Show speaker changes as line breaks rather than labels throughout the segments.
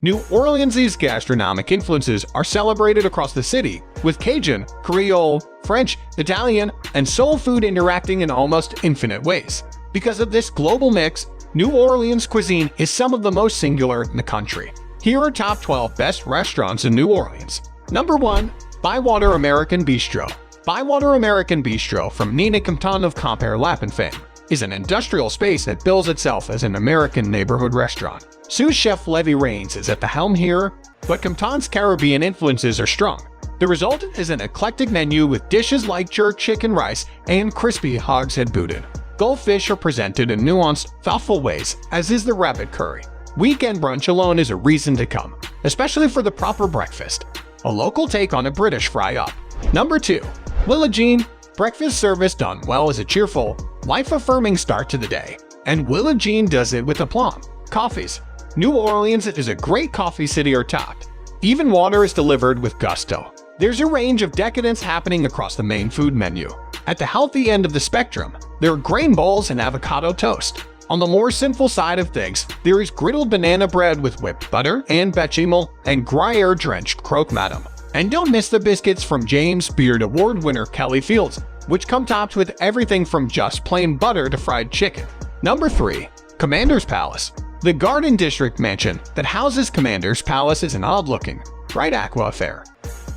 New Orleans' gastronomic influences are celebrated across the city, with Cajun, Creole, French, Italian, and soul food interacting in almost infinite ways. Because of this global mix, New Orleans cuisine is some of the most singular in the country. Here are top 12 best restaurants in New Orleans. Number 1. Bywater American Bistro. Bywater American Bistro, from Nina Compton of Compere Lapin fame, is an industrial space that bills itself as an American neighborhood restaurant. Sous chef Levy Rains is at the helm here, but Compton's Caribbean influences are strong. The result is an eclectic menu with dishes like jerk chicken rice and crispy hogshead boudin. Goldfish are presented in nuanced, thoughtful ways, as is the rabbit curry. Weekend brunch alone is a reason to come, especially for the proper breakfast. A local take on a British fry-up. Number 2. Willa Jean. Breakfast service done well is a cheerful, life-affirming start to the day, and Willa Jean does it with aplomb. Coffees. New Orleans is a great coffee city or topped. Even water is delivered with gusto. There's a range of decadence happening across the main food menu. At the healthy end of the spectrum, there are grain bowls and avocado toast. On the more sinful side of things, there is griddled banana bread with whipped butter and bechamel and Gruyere-drenched croque madame. And don't miss the biscuits from James Beard Award winner Kelly Fields, which come topped with everything from just plain butter to fried chicken. Number 3. Commander's Palace. The Garden District mansion that houses Commander's Palace is an odd-looking, bright aqua affair.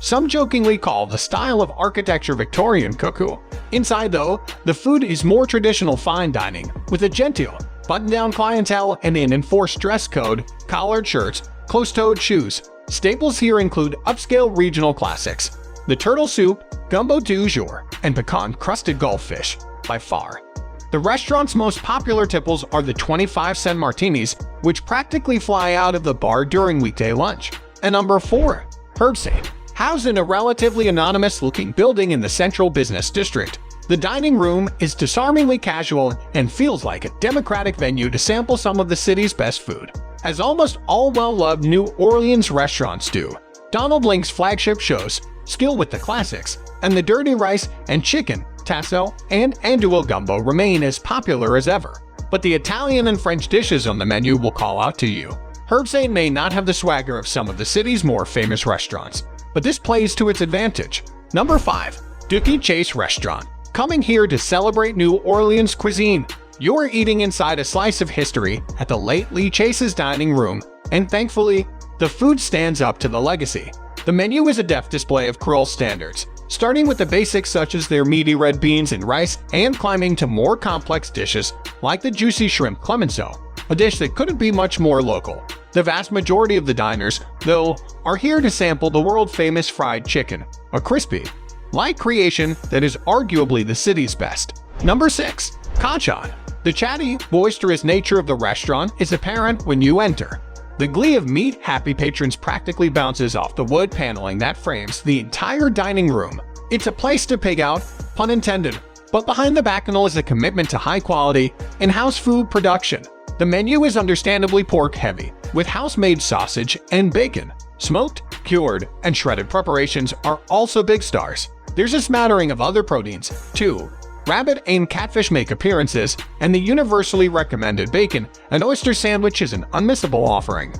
Some jokingly call the style of architecture Victorian cuckoo. Inside, though, the food is more traditional fine dining, with a genteel, button-down clientele and an enforced dress code, collared shirts, closed-toed shoes. Staples here include upscale regional classics, the turtle soup, gumbo du jour, and pecan-crusted goldfish, by far. The restaurant's most popular tipples are the 25-cent martinis, which practically fly out of the bar during weekday lunch. And number 4. Herbsaint. Housed in a relatively anonymous-looking building in the central business district, the dining room is disarmingly casual and feels like a democratic venue to sample some of the city's best food. As almost all well-loved New Orleans restaurants do, Donald Link's flagship shows skill with the classics, and the dirty rice and chicken, tasso, and andouille gumbo remain as popular as ever. But the Italian and French dishes on the menu will call out to you. Herbsaint may not have the swagger of some of the city's more famous restaurants, but this plays to its advantage. Number 5. Dooky Chase Restaurant. Coming here to celebrate New Orleans cuisine, you're eating inside a slice of history at the late Lee Chase's dining room, and thankfully, the food stands up to the legacy. The menu is a deft display of Creole standards, starting with the basics such as their meaty red beans and rice, and climbing to more complex dishes like the juicy shrimp clemenceau, a dish that couldn't be much more local. The vast majority of the diners, though, are here to sample the world-famous fried chicken, a crispy, light creation that is arguably the city's best. Number 6. Cochon. The chatty, boisterous nature of the restaurant is apparent when you enter. The glee of meat-happy patrons practically bounces off the wood paneling that frames the entire dining room. It's a place to pig out, pun intended, but behind the bacchanal is a commitment to high-quality, in-house food production. The menu is understandably pork-heavy, with house-made sausage and bacon. Smoked, cured, and shredded preparations are also big stars. There's a smattering of other proteins, too. Rabbit and catfish make appearances, and the universally recommended bacon and oyster sandwich is an unmissable offering.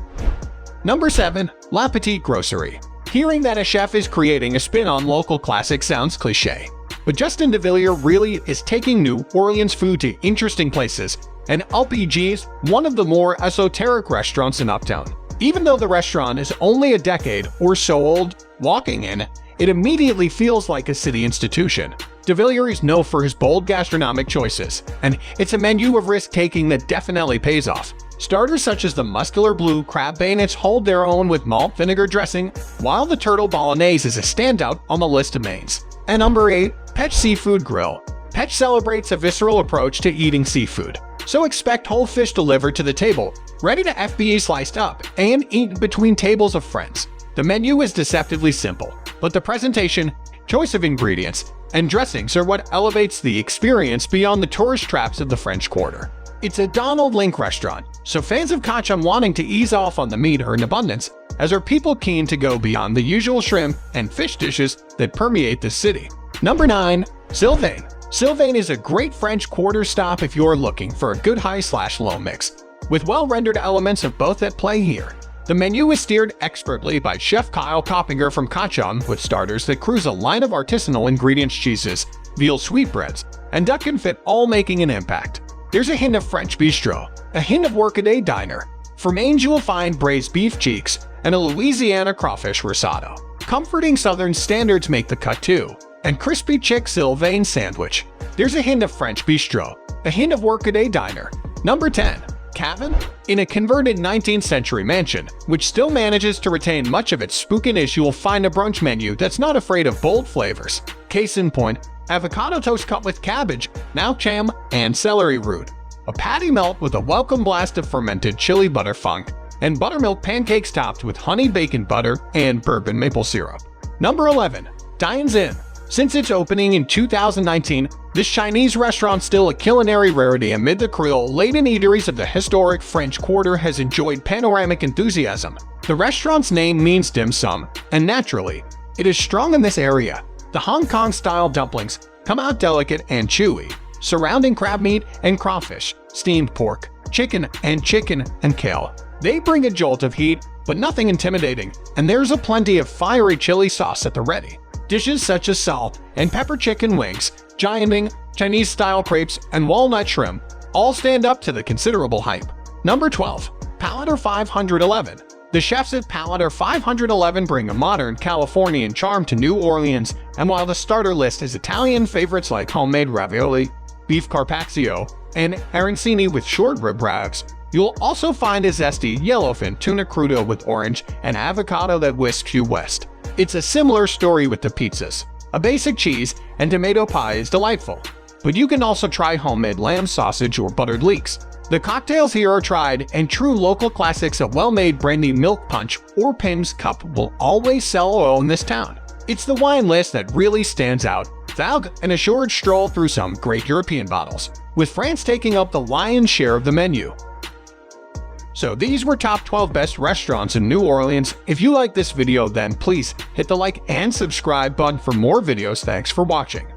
Number 7. La Petite Grocery. Hearing that a chef is creating a spin on local classics sounds cliché, but Justin DeVilliers really is taking New Orleans food to interesting places, and LPG's one of the more esoteric restaurants in Uptown. Even though the restaurant is only a decade or so old, walking in, it immediately feels like a city institution. DeVilliers is known for his bold gastronomic choices, and it's a menu of risk-taking that definitely pays off. Starters such as the muscular blue crab bayonets hold their own with malt vinegar dressing, while the turtle bolognese is a standout on the list of mains. And number 8. Pêche Seafood Grill. Pêche celebrates a visceral approach to eating seafood, so expect whole fish delivered to the table, ready to be sliced up and eaten between tables of friends. The menu is deceptively simple, but the presentation, choice of ingredients, and dressings are what elevates the experience beyond the tourist traps of the French Quarter. It's a Donald Link restaurant, so fans of Cochon wanting to ease off on the meat are in abundance, as are people keen to go beyond the usual shrimp and fish dishes that permeate the city. Number 9. Sylvain. Sylvain is a great French Quarter stop if you're looking for a good high/low mix, with well-rendered elements of both at play here. The menu is steered expertly by Chef Kyle Coppinger from Cochon, with starters that cruise a line of artisanal ingredients, cheeses, veal sweetbreads, and duck confit, all making an impact. There's a hint of French bistro, a hint of workaday diner. For mains, you will find braised beef cheeks and a Louisiana crawfish risotto. Comforting Southern standards make the cut too. And crispy chick Sylvain sandwich. There's a hint of French bistro, a hint of workaday diner. Number 10. Cavan. In a converted 19th century mansion, which still manages to retain much of its spookiness, you will find a brunch menu that's not afraid of bold flavors. Case in point, avocado toast cut with cabbage, now jam, and celery root. A patty melt with a welcome blast of fermented chili butter funk, and buttermilk pancakes topped with honey bacon butter and bourbon maple syrup. Number 11. Dian Xin. Since its opening in 2019, this Chinese restaurant, still a culinary rarity amid the Creole-laden eateries of the historic French Quarter, has enjoyed panoramic enthusiasm. The restaurant's name means dim sum, and naturally, it is strong in this area. The Hong Kong-style dumplings come out delicate and chewy, surrounding crab meat and crawfish, steamed pork, chicken and kale. They bring a jolt of heat, but nothing intimidating, and there's a plenty of fiery chili sauce at the ready. Dishes such as salt and pepper chicken wings, giant Chinese-style crepes, and walnut shrimp all stand up to the considerable hype. Number 12. Paladar 511. The chefs at Paladar 511 bring a modern Californian charm to New Orleans, and while the starter list has Italian favorites like homemade ravioli, beef carpaccio, and arancini with short rib rags, you'll also find a zesty yellowfin tuna crudo with orange and avocado that whisks you west. It's a similar story with the pizzas. A basic cheese and tomato pie is delightful, but you can also try homemade lamb sausage or buttered leeks. The cocktails here are tried and true local classics. A well-made brandy milk punch or Pim's Cup will always sell oil in this town. It's the wine list that really stands out, without an assured stroll through some great European bottles, with France taking up the lion's share of the menu. So these were top 12 best restaurants in New Orleans. If you like this video, then please hit the like and subscribe button for more videos. Thanks for watching.